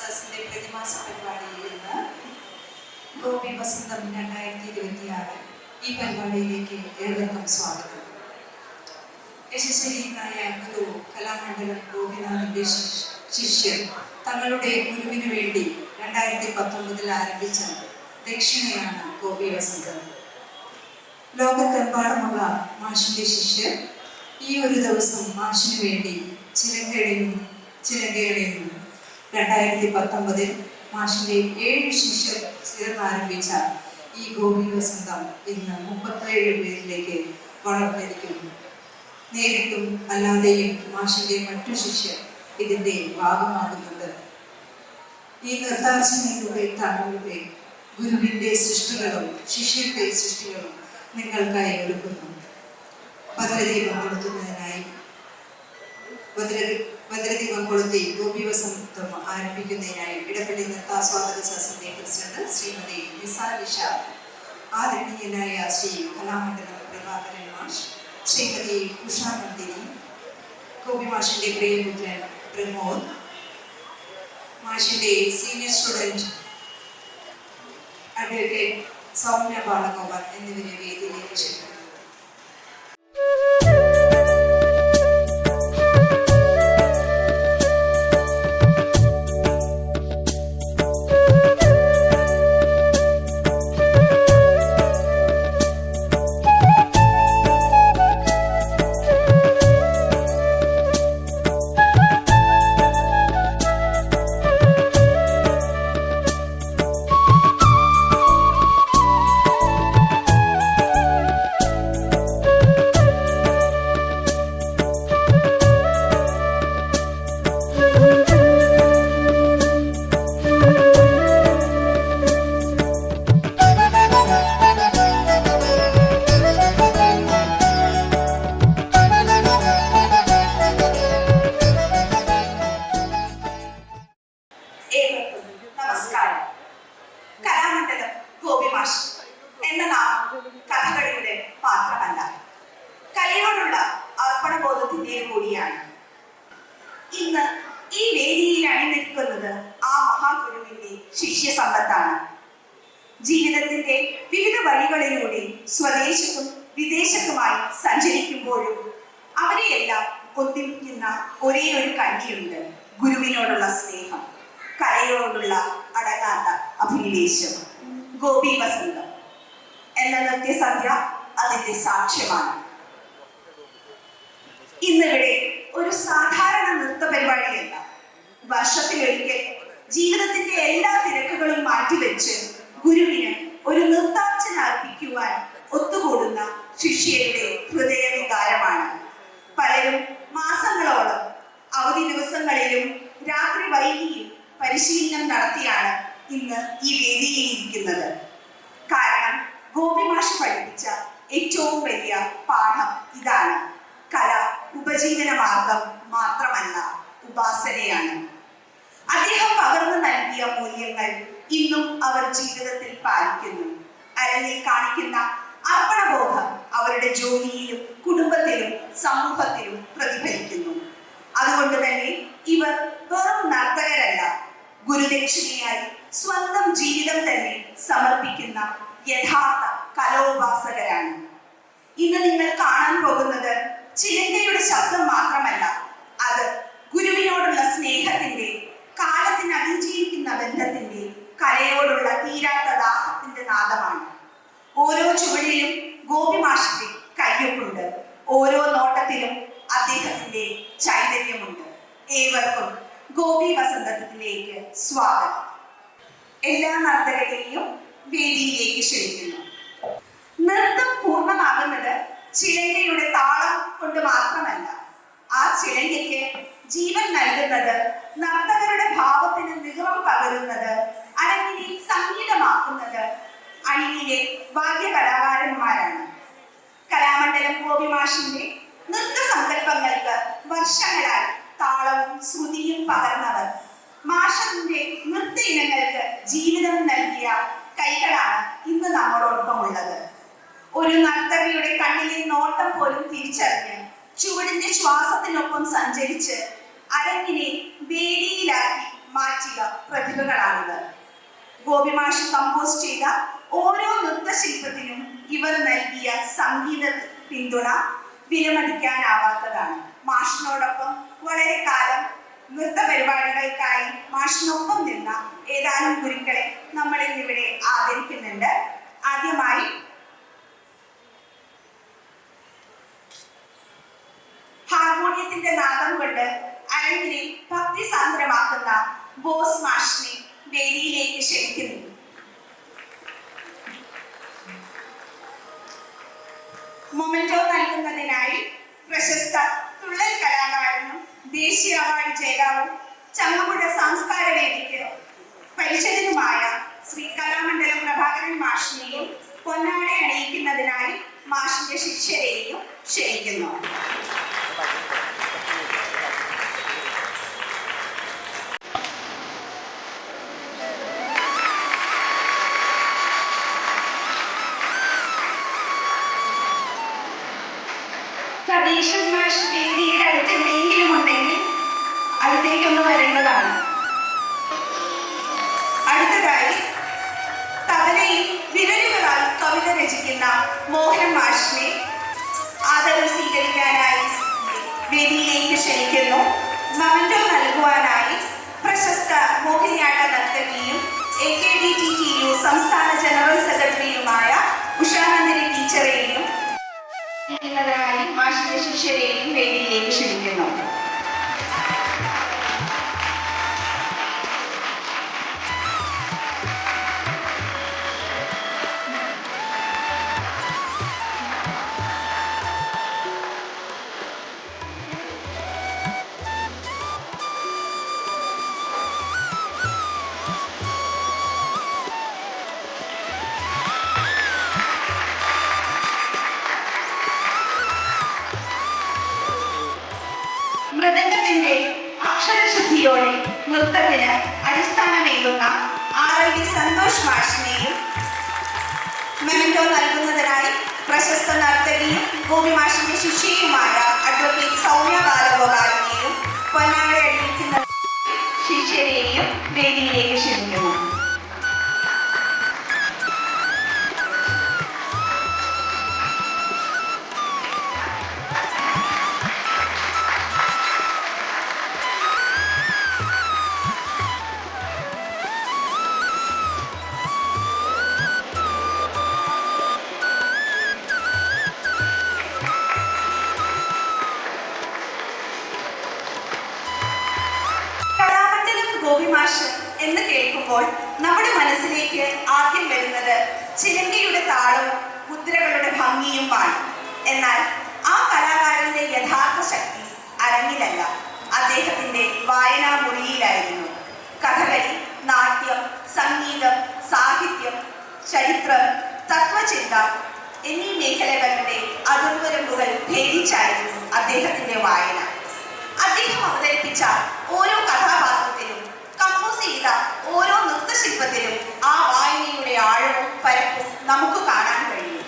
സദസ്സിന്റെ പ്രതിമാസ പരിപാടിയിൽ നിന്ന് ഗോപി വസന്തം 2026 ഈ പരിപാടിയിലേക്ക് ഏവർക്കും സ്വാഗതം. യശസ്വരീനായ ഗുരു കലാമണ്ഡലം ഗോപിനാഥിന്റെ ശിഷ്യർ തങ്ങളുടെ ഗുരുവിന് വേണ്ടി 2019 ആരംഭിച്ച ദക്ഷിണയാണ് ഗോപി വസന്തം. ലോകത്തെമ്പാടുമുള്ള മാഷിന്റെ ശിഷ്യർ ഈ ഒരു ദിവസം മാഷിന് വേണ്ടി ചിലങ്കയുടെയും 2019 മാഷിന്റെ 7 ശിഷ്യർ ചേർന്ന് ആരംഭിച്ച ഈ ഗോപി വസന്തം ഇന്ന് 37 പേരിലേക്ക് വളർന്നിരിക്കുന്നു. നേരിട്ടും അല്ലാതെയും മാഷിന്റെ മറ്റു ശിഷ്യർ ഇതിന്റെ ഭാഗമാകുന്നുണ്ട്. ഈ നൃത്താർച്ചനയിലൂടെ തങ്ങളുടെ ഗുരുവിന്റെ സൃഷ്ടികളും ശിഷ്യരുടെ സൃഷ്ടികളും നിങ്ങൾക്കായി ഒരുക്കുന്നു. ഭദ്രദീപം കൊളുത്തുന്നതിനായി ഭദ്രദീപം കൊളുത്തി ഗോപി വസന്തം ആരംഭിക്കുന്നതിനായി ഇടപ്പള്ളി നൃത്താസ്വാദക സദസ്സിന്റെ പ്രസിഡന്റ് ശ്രീമതി നിസാലിഷ, ആദരണീയനായ ശ്രീ കലാമണ്ഡലം പ്രഭാകരൻ മാഷ്, ശ്രീമതി ഉഷാ നന്ദിനി, ഗോപി മാഷിന്റെ പ്രിയപുത്രൻ പ്രമോദ്, മാഷിന്റെ senior student advocate Soumya Balagopal എന്നിവരെ വേദിയിലേക്ക് ക്ഷണിക്കുന്നു. നമസ്കാരം. കലാമണ്ഡലം ഗോപി മാഷ് എന്ന നാമം കഥകളിയുടെ മാത്രമല്ല, കലയോടുള്ള അർപ്പണബോധത്തിന്റെ കൂടിയാണ്. ഇന്ന് ഈ വേദിയിൽ അണിനിൽക്കുന്നത് ആ മഹാഗുരുവിന്റെ ശിഷ്യ സമ്പത്താണ്. ജീവിതത്തിന്റെ വിവിധ വഴികളിലൂടെ സ്വദേശത്തും വിദേശത്തുമായി സഞ്ചരിക്കുമ്പോഴും അവരെയെല്ലാം ഒന്നിപ്പിക്കുന്ന ഒരേ ഒരു കണ്ണിയുണ്ട്: ഗുരുവിനോടുള്ള സ്നേഹം, കലയോടുള്ള അടങ്ങാത്ത അഭിനിവേശം. ഗോപി വസന്തം എന്ന നൃത്യസന്ധ്യ അതിന്റെ സാക്ഷ്യമാണ്. ഇന്നിവിടെ ഒരു സാധാരണ നൃത്ത പരിപാടിയല്ല. വർഷത്തിലൊരിക്കൽ ജീവിതത്തിന്റെ എല്ലാ തിരക്കുകളും മാറ്റിവെച്ച് ഗുരുവിന് ഒരു നൃത്താർച്ചന അർപ്പിക്കുവാൻ ഒത്തുകൂടുന്ന ശിഷ്യരുടെ ഹൃദയവികാരമാണ്. പലരും മാസങ്ങളോളം അവധി ദിവസങ്ങളിലും രാത്രി വൈകിയും പരിശീലനം നടത്തിയാണ് ഇന്ന് ഈ വേദിയിൽ ഇരിക്കുന്നത്. കാരണം ഗോപി മാഷ് പഠിപ്പിച്ച ഏറ്റവും വലിയ പാഠം ഇതാണ്: കല ഉപജീവന മാർഗം മാത്രമല്ല, ഉപാസനയാണ്. അദ്ദേഹം പകർന്നു നൽകിയ മൂല്യങ്ങൾ ഇന്നും അവർ ജീവിതത്തിൽ പാലിക്കുന്നു. അരങ്ങിൽ കാണിക്കുന്ന അർപ്പണബോധം അവരുടെ ജോലിയിലും കുടുംബത്തിലും സമൂഹത്തിലും പ്രതിഫലിക്കുന്നു. അതുകൊണ്ട് തന്നെ ഇവർ വെറും നർത്തകരല്ല, ഗുരുദക്ഷിണയായി സ്വന്തം ജീവിതം തന്നെ സമർപ്പിക്കുന്ന യഥാർത്ഥ കലോപാസകരാണ്. ഇന്ന് നിങ്ങൾ കാണാൻ പോകുന്നത് ചിലങ്കയുടെ ശബ്ദം മാത്രമല്ല, അത് ഗുരുവിനോടുള്ള സ്നേഹത്തിന്റെ, കാലത്തിന് അതിജീവിക്കുന്ന ബന്ധത്തിന്റെ, കലയോടുള്ള തീരാത്ത ദാഹത്തിന്റെ നാദമാണ്. ഓരോ ചുവടിലും ഗോപി മാഷിന്റെ കയ്യൊപ്പുണ്ട്, ഓരോ നോട്ടത്തിലും അദ്ദേഹത്തിന്റെ ചൈതന്യമുണ്ട്. ഏവർക്കും ഗോപി വസന്തത്തിലേക്ക് സ്വാഗതം. എല്ലാ നർത്തകരെയും വേദിയിലേക്ക് ക്ഷണിക്കുന്നു. നൃത്തം പൂർണ്ണമാകുന്നത് ചിലങ്കയുടെ താളം കൊണ്ട് മാത്രമല്ല, ആ ചിലങ്കയ്ക്ക് ജീവൻ നൽകുന്നത്, നർത്തകരുടെ ഭാവത്തിന് നിറം പകരുന്നത്, അരങ്ങിനെ സംഗീതമാക്കുന്നത് അണിയിലെ വാദ്യകലാകാരന്മാരാണ്. കലാമണ്ഡലം ഗോപി മാഷിന്റെ നൃത്ത സങ്കല്പങ്ങൾക്ക് വർഷങ്ങളായി താളവും ശ്രുതിയും പകർന്നവർ, മാഷിന്റെ നൃത്ത ഇനങ്ങൾക്ക് ജീവിതം നൽകിയ കൈകളാണ് ഇന്ന് നമ്മളോടൊപ്പം ഉള്ളത്. ഒരു നർത്തകിയുടെ കണ്ണിലെ നോട്ടം പോലും തിരിച്ചറിഞ്ഞ് ചുവടിന്റെ ശ്വാസത്തിനൊപ്പം സഞ്ചരിച്ച് അരങ്ങിനെ വേദിയിലാക്കി മാറ്റിയ പ്രതിഭകളാണിത്. ഗോപിമാഷ് കമ്പോസ് ചെയ്ത ഓരോ നൃത്തശില്പത്തിനും ഇവർ നൽകിയ സംഗീത പിന്തുണ വിലമതിക്കാനാവാത്തതാണ്. മാഷിനോടൊപ്പം വളരെ കാലം നൃത്ത പരിപാടികൾക്കായി മാഷിനൊപ്പം നിന്ന ഏതാനും ഗുരുക്കളെ നമ്മൾ ഇന്നിവിടെ ആദരിക്കുന്നുണ്ട്. ആദ്യമായി ഹാർമോണിയത്തിന്റെ നാദം കൊണ്ട് അരങ്ങിനെ ഭക്തിസാന്ദ്രമാക്കുന്ന ബോസ് മാഷിനെ വേദിയിലേക്ക് ക്ഷണിക്കുന്നു. മൊമെന്റോ നൽകുന്നതിനായി പ്രശസ്ത തുള്ളൽ കലാകാരനും ദേശീയ അവാർഡ് ജേതാവും ചങ്ങമ്പുഴ സംസ്കാര വേദിക്ക് പരിചിതനുമായ ശ്രീ കലാമണ്ഡലം പ്രഭാകരൻ മാഷിനെയും പൊന്നാട അണിയിക്കുന്നതിനായി മാഷിന്റെ ശിഷ്യരെയും ക്ഷണിക്കുന്നു. സതീശൻ മാഷ് വേദിയുടെ അടുത്ത് എവിടെയെങ്കിലും ഉണ്ടെങ്കിൽ അടുത്തേക്കൊന്ന് വരേണ്ടതാണ്. അടുത്തതായി തബലയിൽ വിരലുകളാൽ കവിത രചിക്കുന്ന മോഹൻ മാഷിനെ ആദരവ് സ്വീകരിക്കാനായി വേദിയിലേക്ക് ക്ഷണിക്കുന്നു. മൊമെന്റോ നൽകുവാനായി പ്രശസ്ത മോഹിനിയാട്ട നർത്തകിയും AKDTTU സംസ്ഥാന ജനറൽ സെക്രട്ടറിയുമായ ഉഷാനന്ദിനി ടീച്ചറെയും മാഷിന്റെ ശിഷ്യരെയും വേദിയിലേക്ക് ക്ഷണിക്കുന്നു. മൃദംഗത്തിന്റെ അക്ഷരശുദ്ധിയോടെ നൃത്തത്തിന് അടിസ്ഥാനമേകുന്ന RLD സന്തോഷ് മാഷിനെയും മൊമെന്റോ നൽകുന്നതിനായി പ്രശസ്ത നർത്തകിയും ഗോപിമാഷിന്റെ ശിഷ്യയുമായ അഡ്വക്കേറ്റ് സൗമ്യ ബാലഗോപാലിനെയും പൊന്നാട അണിയിക്കുന്ന ശിഷ്യരെയും വേദിയിലേക്ക് ക്ഷണിക്കുന്നു. ഗോപിമാഷ് എന്ന് കേൾക്കുമ്പോൾ നമ്മുടെ മനസ്സിലേക്ക് ആദ്യം വരുന്നത് ചിലങ്കയുടെ താളവും മുദ്രകളുടെ ഭംഗിയുമാണ്. എന്നാൽ ആ കലാകാരന്റെ യഥാർത്ഥ ശക്തി അരങ്ങിലല്ല, അദ്ദേഹത്തിന്റെ വായനാ മുറിയിലായിരുന്നു. കഥകളി, നാട്യം, സംഗീതം, സാഹിത്യം, ചരിത്രം, തത്വചിന്ത എന്നീ മേഖലകളുടെ അതിർവരമ്പുകൾ ഭേദിച്ചായിരുന്നു അദ്ദേഹത്തിന്റെ വായന. അദ്ദേഹം അവതരിപ്പിച്ച ഓരോ കഥാപാത്രത്തിലും കമ്പോസ് ചെയ്ത ഓരോ നൃത്തശില്പത്തിലും ആ വായനയുടെ ആഴവും പരപ്പും നമുക്ക് കാണാൻ കഴിയും.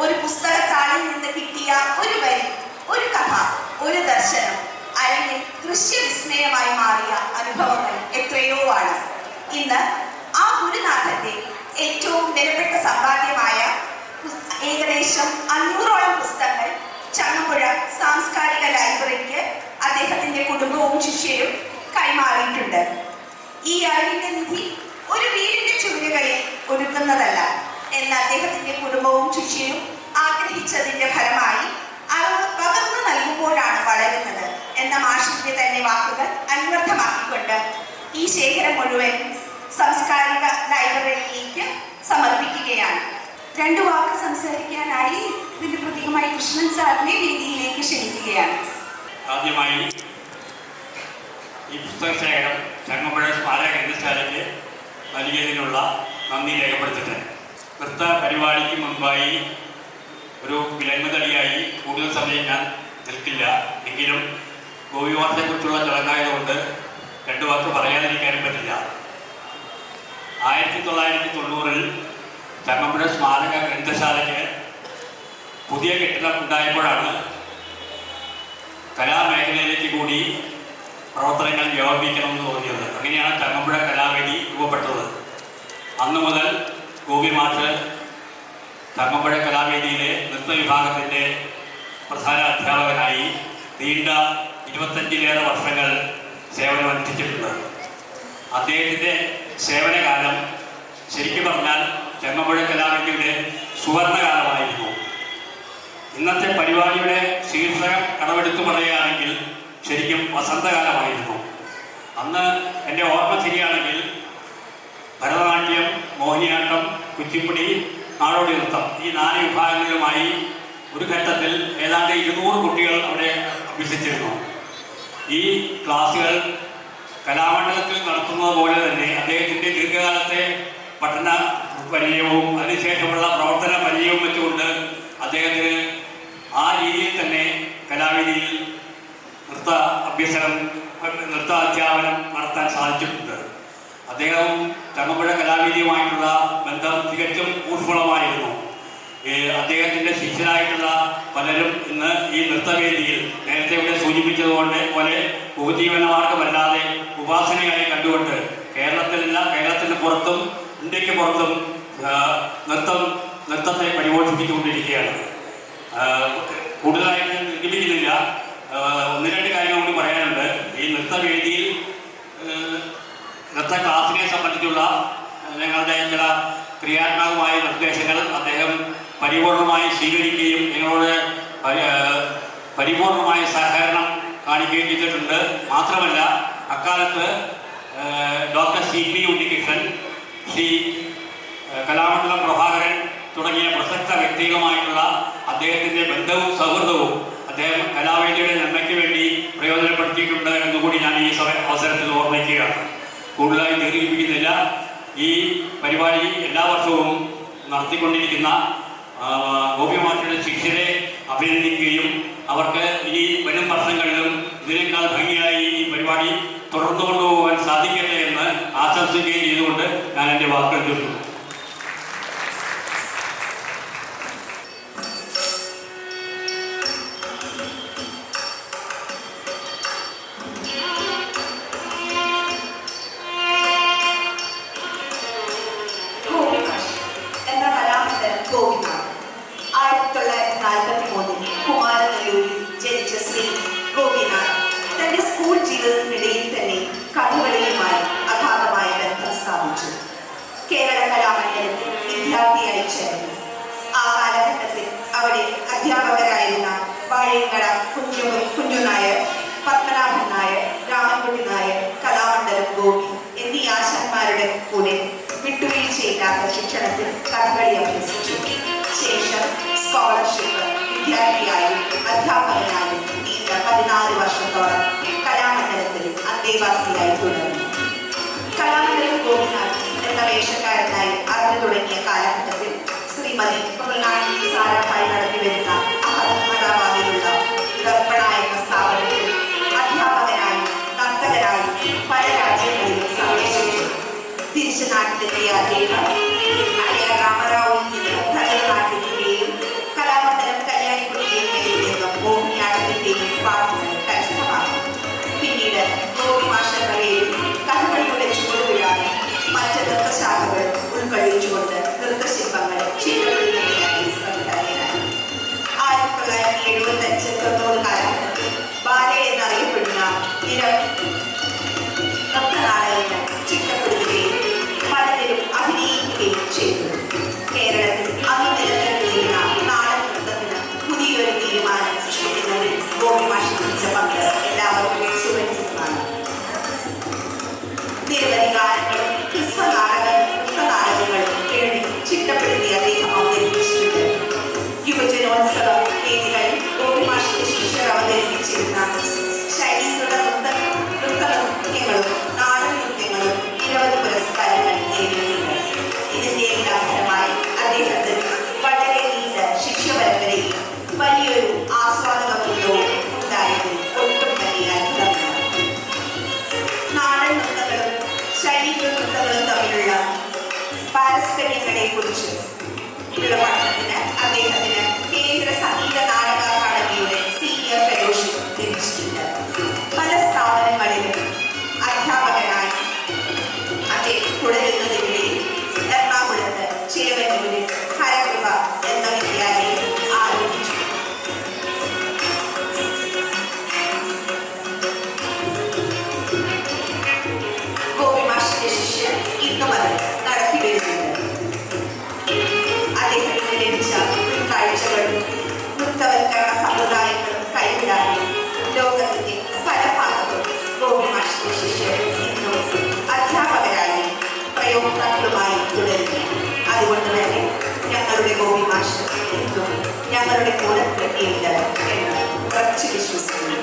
ഒരു പുസ്തകത്താളിൽ നിന്ന് കിട്ടിയ ഒരു വരി, ഒരു കഥ, ഒരു ദർശനം അരങ്ങിൽ ദൃശ്യവിസ്മയമായി മാറിയ അനുഭവങ്ങൾ എത്രയോ ആണ്. ഇന്ന് ആ ഗുരുനാഥന്റെ ഏറ്റവും വിലപ്പെട്ട സമ്പാദ്യമായ ഏകദേശം 500ഓളം പുസ്തകങ്ങൾ ചങ്ങമ്പുഴ സാംസ്കാരിക ലൈബ്രറിക്ക് അദ്ദേഹത്തിന്റെ കുടുംബവും ശിഷ്യരും കൈമാറിയിട്ടുണ്ട്. ഈ അറിവിന്റെ നിധി ഒരു വീടിന്റെ ചുവരുകളിൽ ഒരുക്കുന്നതല്ല എന്ന് അദ്ദേഹത്തിന്റെ കുടുംബവും ശിഷ്യരും ആഗ്രഹിച്ചതിന്റെ ഫലമായി അറിവ് പകർന്നു നൽകുമ്പോഴാണ് വളരുന്നത് എന്ന മാഷിന്റെ തന്നെ വാക്കുകൾ അന്വർത്ഥമാക്കിക്കൊണ്ട് ഈ ശേഖരം മുഴുവൻ സാംസ്കാരിക ലൈബ്രറിയിലേക്ക് സമർപ്പിക്കുകയാണ്. 2 വാക്ക് സംസാരിക്കാനായി ഇതിന്റെ പ്രതീകമായി കൃഷ്ണൻ സാറിനെ വേദിയിലേക്ക് ക്ഷണിക്കുകയാണ്. ആദ്യമായി ഈ പുസ്തക ശേഖരം ചങ്ങമ്പുഴ സ്മാരക ഗ്രന്ഥശാലയ്ക്ക് നൽകിയതിനുള്ള നന്ദി രേഖപ്പെടുത്തിട്ട് നൃത്ത പരിപാടിക്ക് മുൻപായി ഒരു വിലങ്ങുതടിയായി കൂടുതൽ സമയം ഞാൻ നിൽക്കില്ല. എങ്കിലും ഗോപിമാഷെക്കുറിച്ചുള്ള ചടങ്ങായതുകൊണ്ട് 2 വാക്ക് പറയാതിരിക്കാനും പറ്റില്ല. 1990-ൽ ചങ്ങമ്പുഴ സ്മാരക ഗ്രന്ഥശാലയ്ക്ക് പുതിയ കെട്ടിടം ഉണ്ടായപ്പോഴാണ് കലാമേഖലയിലേക്ക് കൂടി പ്രവർത്തനങ്ങൾ വ്യാപിപ്പിക്കണമെന്ന് തോന്നിയത്. അങ്ങനെയാണ് ചങ്ങമ്പുഴ കലാവേദി അന്നു മുതൽ ഗോപി മാഷ് ചങ്ങമ്പുഴ കലാവേദിയിലെ നൃത്തവിഭാഗത്തിൻ്റെ പ്രധാന അധ്യാപകനായി നീണ്ട 25-ലേറെ വർഷങ്ങൾ സേവനമനുഷ്ഠിച്ചിട്ടുണ്ട്. അദ്ദേഹത്തിൻ്റെ സേവനകാലം ശരിക്കും പറഞ്ഞാൽ ചങ്ങമ്പുഴ കലാവേദിയുടെ സുവർണകാലമായിരുന്നു. ഇന്നത്തെ പരിപാടിയുടെ ശീർഷകം കടമെടുത്തു പറയുകയാണെങ്കിൽ ശരിക്കും വസന്തകാലമായിരുന്നു. അന്ന് എൻ്റെ ഓർമ്മ ശരിയാണെങ്കിൽ ഭരതനാട്യം, മോഹിനിയാട്ടം, കുച്ചിപ്പുടി, നാടോടി നൃത്തം ഈ 4 വിഭാഗങ്ങളിലുമായി ഒരു ഘട്ടത്തിൽ ഏതാണ്ട് 200 കുട്ടികൾ അവിടെ അഭ്യസിച്ചിരുന്നു. ഈ ക്ലാസ്സുകൾ കലാമണ്ഡലത്തിൽ നടത്തുന്നത് പോലെ തന്നെ അദ്ദേഹത്തിൻ്റെ ദീർഘകാലത്തെ പഠന പരിചയവും അതിനുശേഷമുള്ള പ്രവർത്തന പരിചയവും വെച്ചുകൊണ്ട് അദ്ദേഹത്തിന് ആ രീതിയിൽ തന്നെ കലാവേദിയിൽ നൃത്ത അധ്യാപനം നടത്താൻ സാധിച്ചിട്ടുണ്ട്. അദ്ദേഹവും ചങ്ങമ്പുഴ കലാവേദിയുമായിട്ടുള്ള ബന്ധം തികച്ചും ഊഷ്മളമായിരുന്നു. അദ്ദേഹത്തിൻ്റെ ശിഷ്യരായിട്ടുള്ള പലരും ഇന്ന് ഈ നൃത്തവേദിയിൽ നേരത്തെ ഇവിടെ സൂചിപ്പിച്ചതുപോലെ ഉപജീവനമാർഗമല്ലാതെ ഉപാസനയായി കണ്ടുകൊണ്ട് കേരളത്തിന് പുറത്തും ഇന്ത്യക്ക് പുറത്തും നൃത്തത്തെ പരിപോഷിപ്പിച്ചുകൊണ്ടിരിക്കുകയാണ്. കൂടുതലായിട്ട് നിർമ്മിക്കുന്നില്ല. 1-2 കാര്യങ്ങൾ കൂടി പറയാനുണ്ട്. ഈ നൃത്തവേദിയിൽ നൃത്ത ക്ലാസിനെ സംബന്ധിച്ചുള്ള ഞങ്ങളുടെ ചില ക്രിയാത്മകമായ നിർദ്ദേശങ്ങൾ അദ്ദേഹം പരിപൂർണമായി സ്വീകരിക്കുകയും ഞങ്ങളോട് പരിപൂർണമായ സഹകരണം കാണിക്കുകയും ചെയ്തിട്ടുണ്ട്. മാത്രമല്ല അക്കാലത്ത് ഡോക്ടർ CP ഉണ്ണികൃഷ്ണൻ, ശ്രീ കലാമണ്ഡലം പ്രഭാകരൻ തുടങ്ങിയ പ്രസക്ത വ്യക്തികളുമായിട്ടുള്ള അദ്ദേഹത്തിൻ്റെ ബന്ധവും സൗഹൃദവും അദ്ദേഹം കലാവേദിയുടെ നന്മയ്ക്ക് വേണ്ടി പ്രയോജനപ്പെടുത്തിയിട്ടുണ്ട് എന്നുകൂടി ഞാൻ ഈ അവസരത്തിൽ ഓർമ്മിക്കുകയാണ്. കൂടുതലായി ദീർഘിപ്പിക്കുന്നില്ല. ഈ പരിപാടി എല്ലാ വർഷവും നടത്തിക്കൊണ്ടിരിക്കുന്ന ഗോപി മാഷയുടെ ശിഷ്യരെ അഭിനന്ദിക്കുകയും അവർക്ക് ഇനി വരും വർഷങ്ങളിലും ഇതിനേക്കാൾ ഭംഗിയായി ഈ പരിപാടി തുടർന്നു കൊണ്ടുപോകാൻ സാധിക്കട്ടെ എന്ന് ആശംസിക്കുകയും ചെയ്തുകൊണ്ട് ഞാൻ എൻ്റെ വാക്കുകൾ തീർക്കുന്നു. തന്റെ സ്കൂൾ ജീവിതത്തിനിടയിൽ തന്നെ കഥകളിയുമായി അഗാധമായ ബന്ധം സ്ഥാപിച്ചു. കേരള കലാമണ്ഡലത്തിൽ വിദ്യാർത്ഥിയായി ചേർന്നു. ആ കാലഘട്ടത്തിൽ അവിടെ അധ്യാപകരായിരുന്ന വാഴയങ്കട കുഞ്ഞുനായർ, പത്മനാഭൻ നായർ, രാമൻകുട്ടി നായർ, കലാമണ്ഡലം ഗോപി എന്നീ ആശാന്മാരുടെ കൂടെ വിട്ടുവീഴ്ചയില്ലാത്ത ശിക്ഷണത്തിൽ കഥകളി അഭ്യസിച്ചു. ശേഷം സ്കോളർഷിപ്പ്, വിദ്യാർത്ഥിയായും അധ്യാപകനായും നീണ്ട 14 വർഷത്തോളം കലാമണ്ഡലത്തിൽ അന്തേവാസിയായി തുടർന്നു. കലാമണ്ഡലം ഗോപിനാഥ് എന്ന വേഷക്കാരനായി അറിഞ്ഞു തുടങ്ങിയ കാലഘട്ടത്തിൽ ശ്രീമതി മൃണാളിനി സാരാഭായി നടത്തിവരുന്ന അഹമ്മദാബാദിലുള്ള ദർപ്പണ എന്ന സ്ഥാപനത്തിൽ അധ്യാപകനായി നർത്തകനായി പല രാജ്യങ്ങളിലും സന്ദർശിച്ചു. തിരിച്ചു നാട്ടിലെത്തിയ അദ്ദേഹം അളിയ രാമറാവുവിൽ നിന്നും ഭരതനാട്യത്തിന്റെയും കലാമണ്ഡലം കല്യാണിക്കുട്ടിയിൽ നിന്നും മോഹിനിയാട്ടത്തിന്റെയും പാഠങ്ങൾ കരസ്ഥമാക്കി. പിന്നീട് ഗോപി മാഷങ്ങളെയും കഥകളിയുടെ ചുവടുവിടാതെ മറ്റ് നൃത്തശാഖകൾ ഉൾക്കൊള്ളിച്ചുകൊണ്ട് നൃത്തശില്പങ്ങൾ ചിത്രപ്പെടുത്തുകയായി ശ്രമിക്കുകയായി. 1975-90 കാലഘട്ടത്തിൽ ബാലെ എന്നറിയപ്പെടുന്ന നിരവധി നൃത്തനാടകങ്ങൾ ചിത്രപ്പെടുത്തുകയും പലരും അഭിനയിക്കുകയും ചെയ്തു. കേരളത്തിൽ അന്ന് നിലനിന്നിരുന്ന നാടൻ നൃത്തത്തിന് പുതിയൊരു തീരുമാനം സൃഷ്ടിക്കുന്നതിൽ ഗോപി മാഷ് വഹിച്ച പങ്ക് എല്ലാവർക്കും സുപരിചിതമാണ്. നിരവധി ഗാനങ്ങളും നൃത്തനാടകങ്ങളും എഴുതി ചിട്ടപ്പെടുത്തി അദ്ദേഹം അവതരിപ്പിച്ചിട്ടുണ്ട്. യുവജനോത്സവ വേദികളിൽ ഗോപി മാഷിന്റെ ശിഷ്യർ അവതരിപ്പിച്ചിരുന്ന ശൈലീകൃത നൃത്യങ്ങളും നാടൻ നൃത്യങ്ങളും നിരവധി പുരസ്കാരങ്ങൾ നേടിയിട്ടുണ്ട്. ഇതിന്റെ എല്ലാം ഫലമായി അദ്ദേഹത്തിന് വളരെ നീണ്ട ശിഷ്യപരമ്പരയിൽ വലിയൊരു ആസ്വാദക വൃന്ദവും ഉണ്ടായതിൽ ഒട്ടും വലിയ അത്ഭുതമില്ല. നാടൻ നൃത്തങ്ങളും ശൈലീകൃത നൃത്തങ്ങളും തമ്മിലുള്ള പാരസ്പര്യങ്ങളെ കുറിച്ച് ഉള്ള പഠനത്തിന് അദ്ദേഹത്തിന് കേന്ദ്ര സംഗീത നാടക അക്കാദമിയുടെ സീനിയർ ഫെലോഷിപ്പ് ലഭിച്ചിട്ടുണ്ട്. പല സ്ഥാപനങ്ങളിലും അധ്യാപകനായി അദ്ദേഹം തുടരുന്നതിനിടയിൽ നിങ്ങളുടെ കൂടെ കിട്ടിയില്ല എന്ന് ഉറച്ചു വിശ്വസിക്കുന്നു.